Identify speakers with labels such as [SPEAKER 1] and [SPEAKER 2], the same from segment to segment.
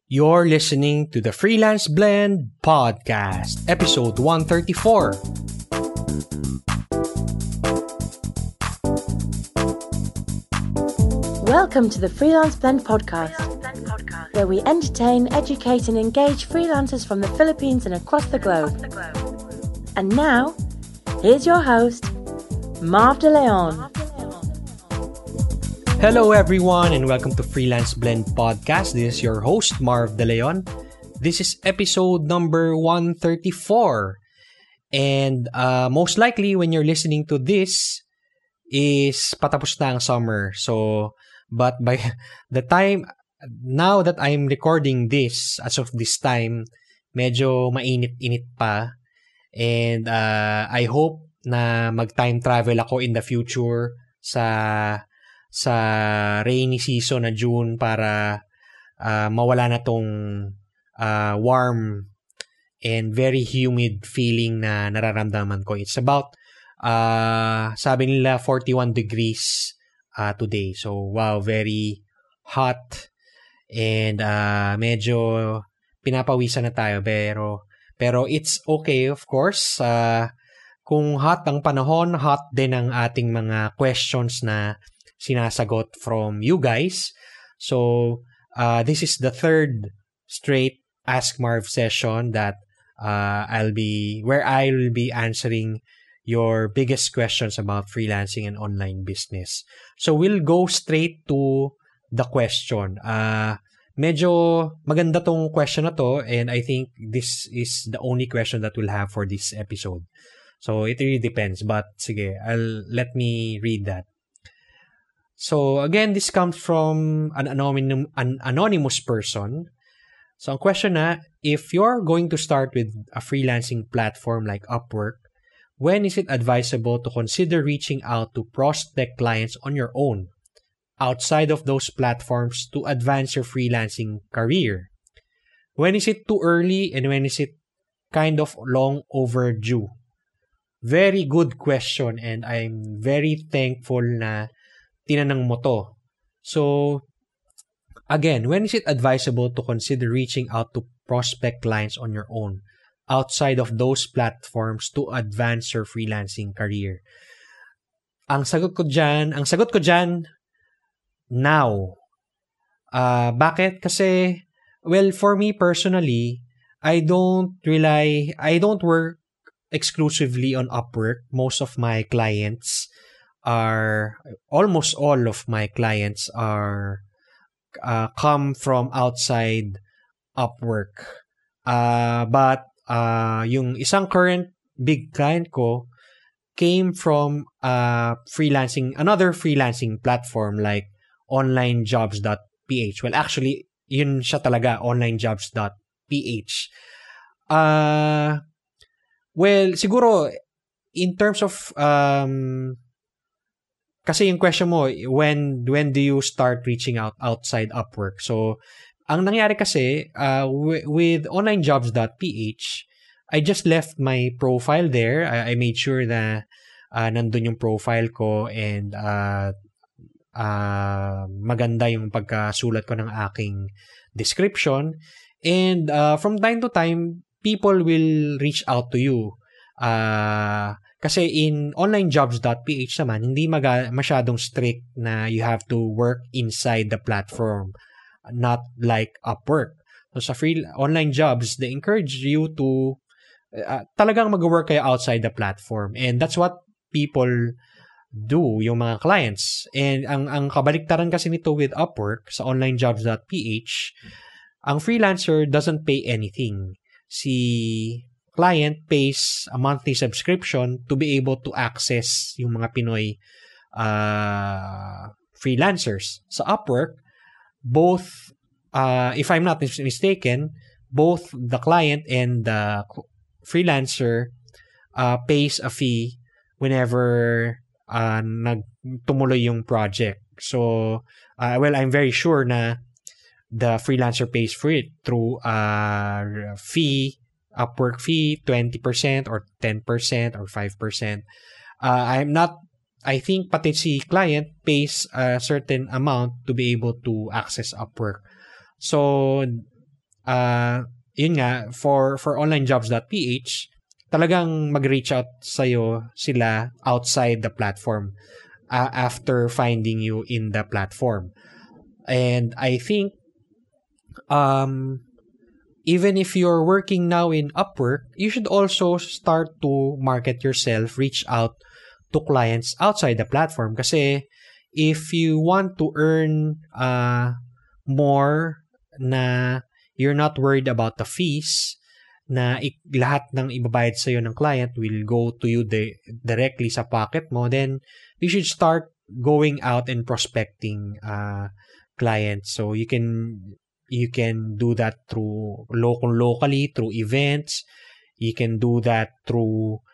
[SPEAKER 1] You're listening to the Freelance Blend Podcast, episode 134.
[SPEAKER 2] Welcome to the Freelance Blend Podcast, where we entertain, educate and engage freelancers from the Philippines and across the globe. And now, here's your host, Marv De Leon.
[SPEAKER 1] Hello everyone and welcome to Freelance Blend Podcast. This is your host, Marv De Leon. This is episode number 134. And most likely when you're listening to this is patapos na ang summer. But by the time, now that I'm recording this, as of this time, medyo mainit-init pa. And I hope na mag-time travel ako in the future sa rainy season na June para mawala na tong warm and very humid feeling na nararamdaman ko. It's about, sabi nila, 41 degrees today. So, wow, very hot and medyo pinapawisan na tayo. Pero it's okay, of course. Kung hot ang panahon, hot din ang ating mga questions na sinasagot from you guys. So, this is the third straight Ask Marv session that I'll be answering your biggest questions about freelancing and online business. So, we'll go straight to the question. Medyo maganda tong question na to and I think this is the only question that we'll have for this episode. So, it really depends. But, sige, let me read that. So, again, this comes from an anonymous person. So, ang question na, if you're going to start with a freelancing platform like Upwork, when is it advisable to consider reaching out to prospect clients on your own, outside of those platforms to advance your freelancing career? When is it too early and when is it kind of long overdue? Very good question and I'm very thankful na tinanong mo to. So, again, when is it advisable to consider reaching out to prospect clients on your own, outside of those platforms to advance your freelancing career? Ang sagot ko dyan, now. Bakit? Kasi, well, for me personally, I don't work exclusively on Upwork. Almost all of my clients are come from outside Upwork. But yung isang current big client ko came from another freelancing platform like onlinejobs.ph. Well, actually, yun siya talaga, onlinejobs.ph. Well, siguro, in terms of, kasi yung question mo, when do you start reaching out outside Upwork? So, ang nangyari kasi, with onlinejobs.ph, I just left my profile there. I made sure na nandun yung profile ko and maganda yung pagkasulat ko ng aking description. And from time to time, people will reach out to you. Kasi in onlinejobs.ph naman, hindi masyadong strict na you have to work inside the platform. Not like Upwork. So sa online jobs, they encourage you to talagang mag-work kayo outside the platform. And that's what people do, yung mga clients. And ang kabaliktaran kasi nito with Upwork sa onlinejobs.ph, ang freelancer doesn't pay anything. Si client pays a monthly subscription to be able to access yung mga Pinoy freelancers. Sa Upwork, both, if I'm not mistaken, both the client and the freelancer pays a fee whenever tumuloy yung project. So, well, I'm very sure na the freelancer pays for it through fee, Upwork fee, 20% or 10% or 5%. I think pati si client pays a certain amount to be able to access Upwork. So, yun nga, for onlinejobs.ph, talagang mag-reach out sa'yo sila outside the platform after finding you in the platform. And I think even if you're working now in Upwork, you should also start to market yourself, reach out to clients outside the platform. Kasi if you want to earn more na you're not worried about the fees, na lahat ng ibabayad sa'yo ng client will go to you directly sa pocket mo, then you should start going out and prospecting clients. So you can do that through locally through events. You can do that through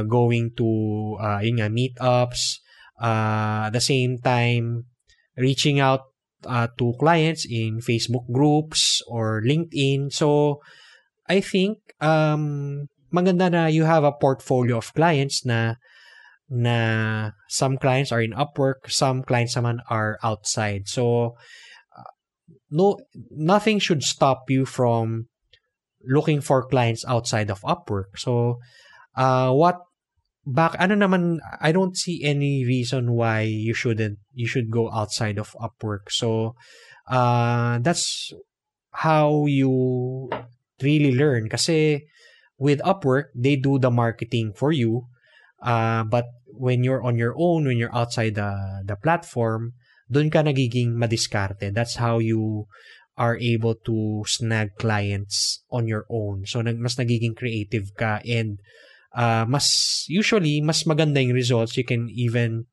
[SPEAKER 1] going to meetups. At the same time, reaching out to clients in Facebook groups or LinkedIn. So I think maganda na you have a portfolio of clients na some clients are in Upwork, some clients naman are outside. So nothing should stop you from looking for clients outside of Upwork. So I don't see any reason why you should go outside of Upwork. So that's how you really learn, kasi with Upwork they do the marketing for you, but when you're on your own, when you're outside the platform, doon ka nagiging madiskarte. That's how you are able to snag clients on your own. So mas nagiging creative ka, and mas maganda yung results. You can even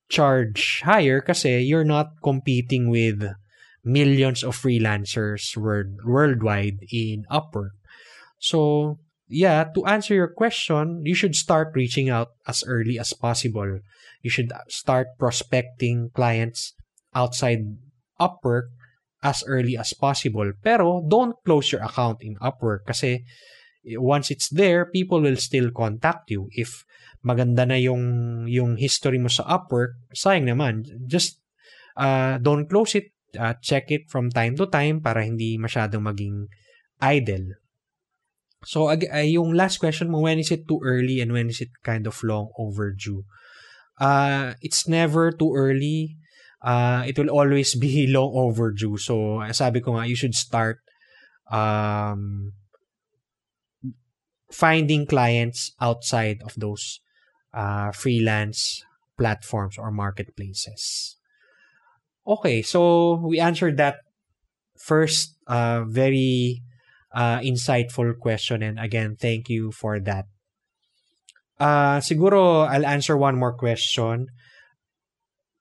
[SPEAKER 1] charge higher kasi you're not competing with millions of freelancers worldwide in Upwork. So yeah, to answer your question, you should start reaching out as early as possible. You should start prospecting clients outside Upwork as early as possible. Pero don't close your account in Upwork kasi once it's there, people will still contact you. If maganda na yung history mo sa Upwork, sayang naman. Just don't close it. Check it from time to time para hindi masyadong maging idle. So yung last question mo, when is it too early and when is it kind of long overdue? It's never too early. It will always be long overdue. So sabi ko nga, you should start finding clients outside of those freelance platforms or marketplaces. Okay, so we answered that first very insightful question, and again, thank you for that. Siguro I'll answer one more question.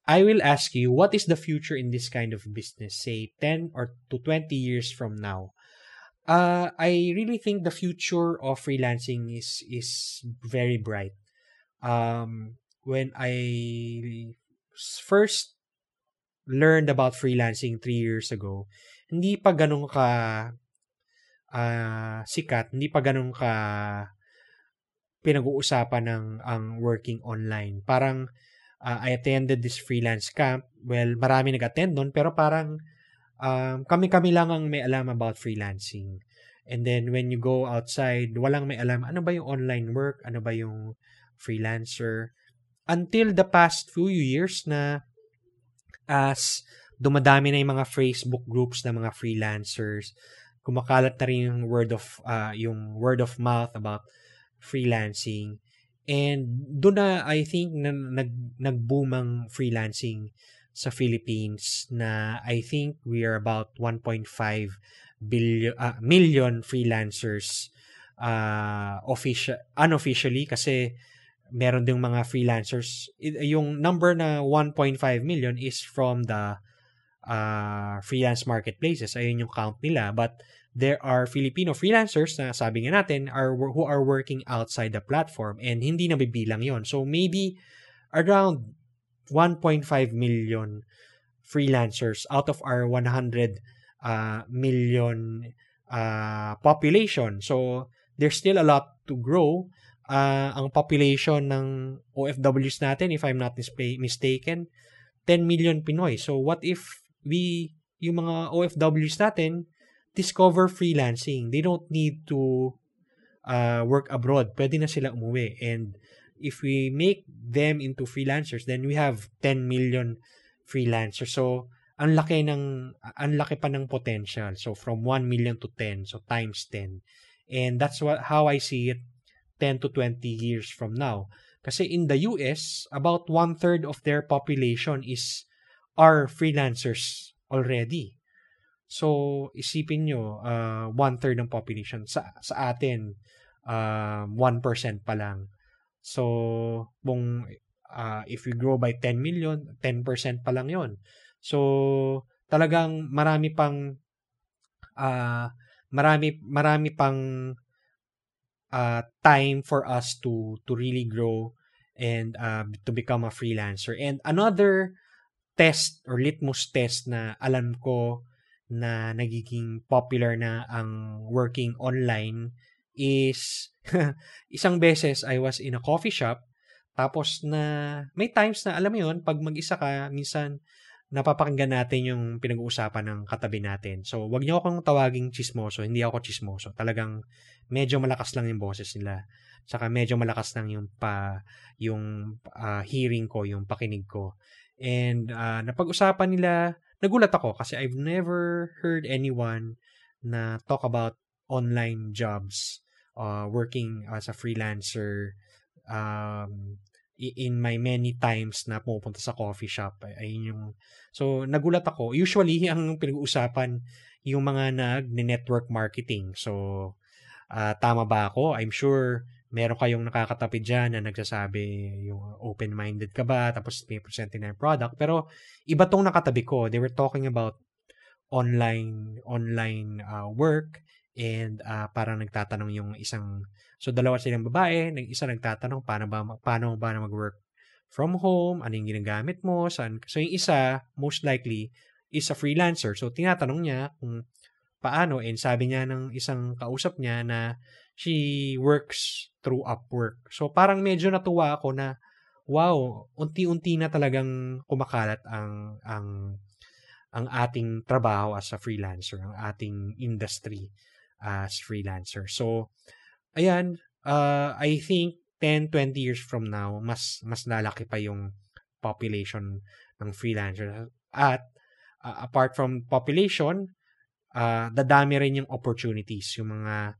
[SPEAKER 1] I will ask you, what is the future in this kind of business, say 10 or to 20 years from now? I really think the future of freelancing is very bright. When I first learned about freelancing 3 years ago, hindi pa ganun ka sikat, hindi pa ganun ka pinag-uusapan ang working online. Parang I attended this freelance camp. Well, marami nag-attend doon, pero parang kami-kami lang ang may alam about freelancing. And then when you go outside, walang may alam ano ba yung online work, ano ba yung freelancer. Until the past few years na as dumadami na yung mga Facebook groups na mga freelancers, kumakalat na rin yung word of mouth about freelancing. And doon na I think nag-boom ang freelancing sa Philippines, na I think we are about 1.5 million freelancers unofficially, kasi meron ding mga freelancers. Yung number na 1.5 million is from the freelance marketplaces. Ayun yung count nila. But there are Filipino freelancers na sabi nga natin who are working outside the platform, and hindi nabibilang yon. So maybe around 1.5 million freelancers out of our 100 million population. So there's still a lot to grow. Ang population ng OFWs natin, if I'm not mistaken, 10 million Pinoy. So what if yung mga OFWs natin discover freelancing. They don't need to work abroad. Pwede na sila umuwi. And if we make them into freelancers, then we have 10 million freelancers. So, ang laki pa ng potential. So, from 1 million to 10. So, times 10. And that's how I see it 10 to 20 years from now. Kasi in the US, about 1/3 of their population are freelancers already. So, isipin nyo, 1/3 ng population. Sa atin, 1% pa lang. So, if we grow by 10 million, 10% pa lang yon. So, talagang marami pang time for us to really grow and to become a freelancer. And another test or litmus test na alam ko na nagiging popular na ang working online is isang beses I was in a coffee shop, tapos na may times na alam mo yun, pag mag-isa ka, minsan napapakinggan natin yung pinag-uusapan ng katabi natin. So, wag niyo akong tawaging chismoso. Hindi ako chismoso. Talagang medyo malakas lang yung boses nila. Saka medyo malakas lang yung hearing ko, yung pakinig ko. And napag-usapan nila, nagulat ako kasi I've never heard anyone na talk about online jobs, working as a freelancer, in my many times na pupunta sa coffee shop. So, nagulat ako. Usually, ang pinag-uusapan yung mga nag-network marketing. So, tama ba ako? I'm sure meron kayong nakakatabi dyan na nagsasabi yung open-minded ka ba, tapos may presenting na yung product. Pero, iba tong nakatabi ko. They were talking about online work, and parang nagtatanong yung isang, so dalawa silang babae, isa nagtatanong paano ba na mag-work from home, ano yung ginagamit mo, saan. So yung isa, most likely, is a freelancer. So tinatanong niya kung paano, and sabi niya ng isang kausap niya na she works through Upwork. So parang medyo natuwa ako na, wow, unti-unti na talagang kumakalat ang ating trabaho as a freelancer, ang ating industry as freelancer. So, ayan, I think 10-20 years from now, mas lalaki pa yung population ng freelancer. At apart from population, dadami rin yung opportunities. Yung mga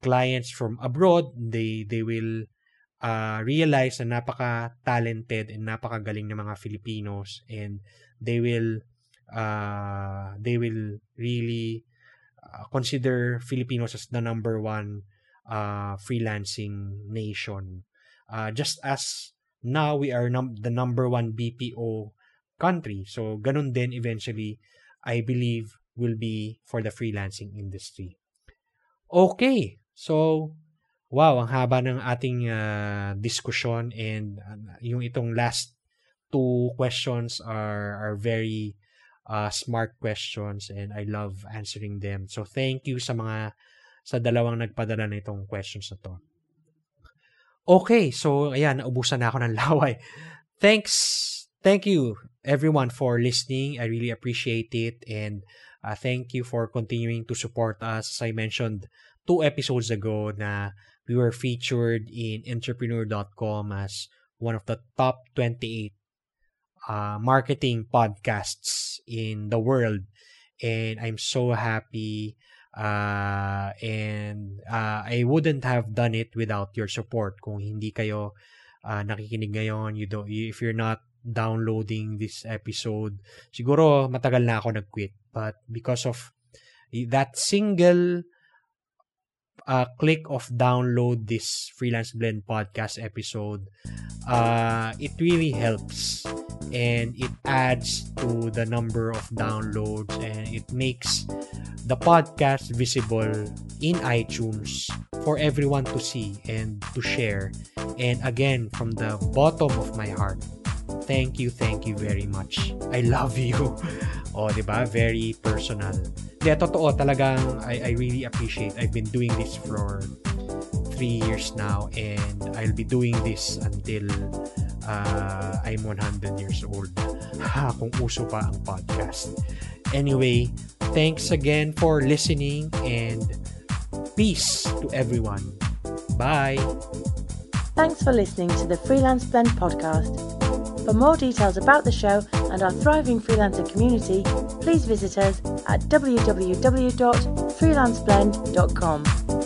[SPEAKER 1] clients from abroad, they will realize na napaka-talented and napakagaling ng mga Filipinos, and they will really consider Filipinos as the number one freelancing nation. Just as now we are the number one BPO country. So, ganun din eventually, I believe, will be for the freelancing industry. Okay. So, wow, ang haba ng ating discussion, and yung itong last two questions are very smart questions, and I love answering them. So, thank you sa dalawang nagpadala na itong questions na to. Okay, so ayan, naubusan na ako ng laway. Thank you everyone for listening. I really appreciate it, and thank you for continuing to support us. As I mentioned 2 episodes ago na we were featured in entrepreneur.com as one of the top 28 marketing podcasts in the world, and I'm so happy, and I wouldn't have done it without your support. Kung hindi kayo nakikinig ngayon, if you're not downloading this episode, siguro matagal na ako nag-quit, but because of that single click of download this Freelance Blend podcast episode, it really helps, and it adds to the number of downloads, and it makes the podcast visible in iTunes for everyone to see and to share. And again, from the bottom of my heart, thank you very much. I love you. O, diba? Very personal. Kaya totoo, talagang I really appreciate. I've been doing this for 3 years now, and I'll be doing this until I'm 100 years old. Kung uso pa ang podcast. Anyway, Thanks again for listening and peace to everyone. Bye.
[SPEAKER 2] Thanks for listening to the Freelance Blend podcast. For more details about the show and our thriving freelancer community, please visit us at www.freelanceblend.com.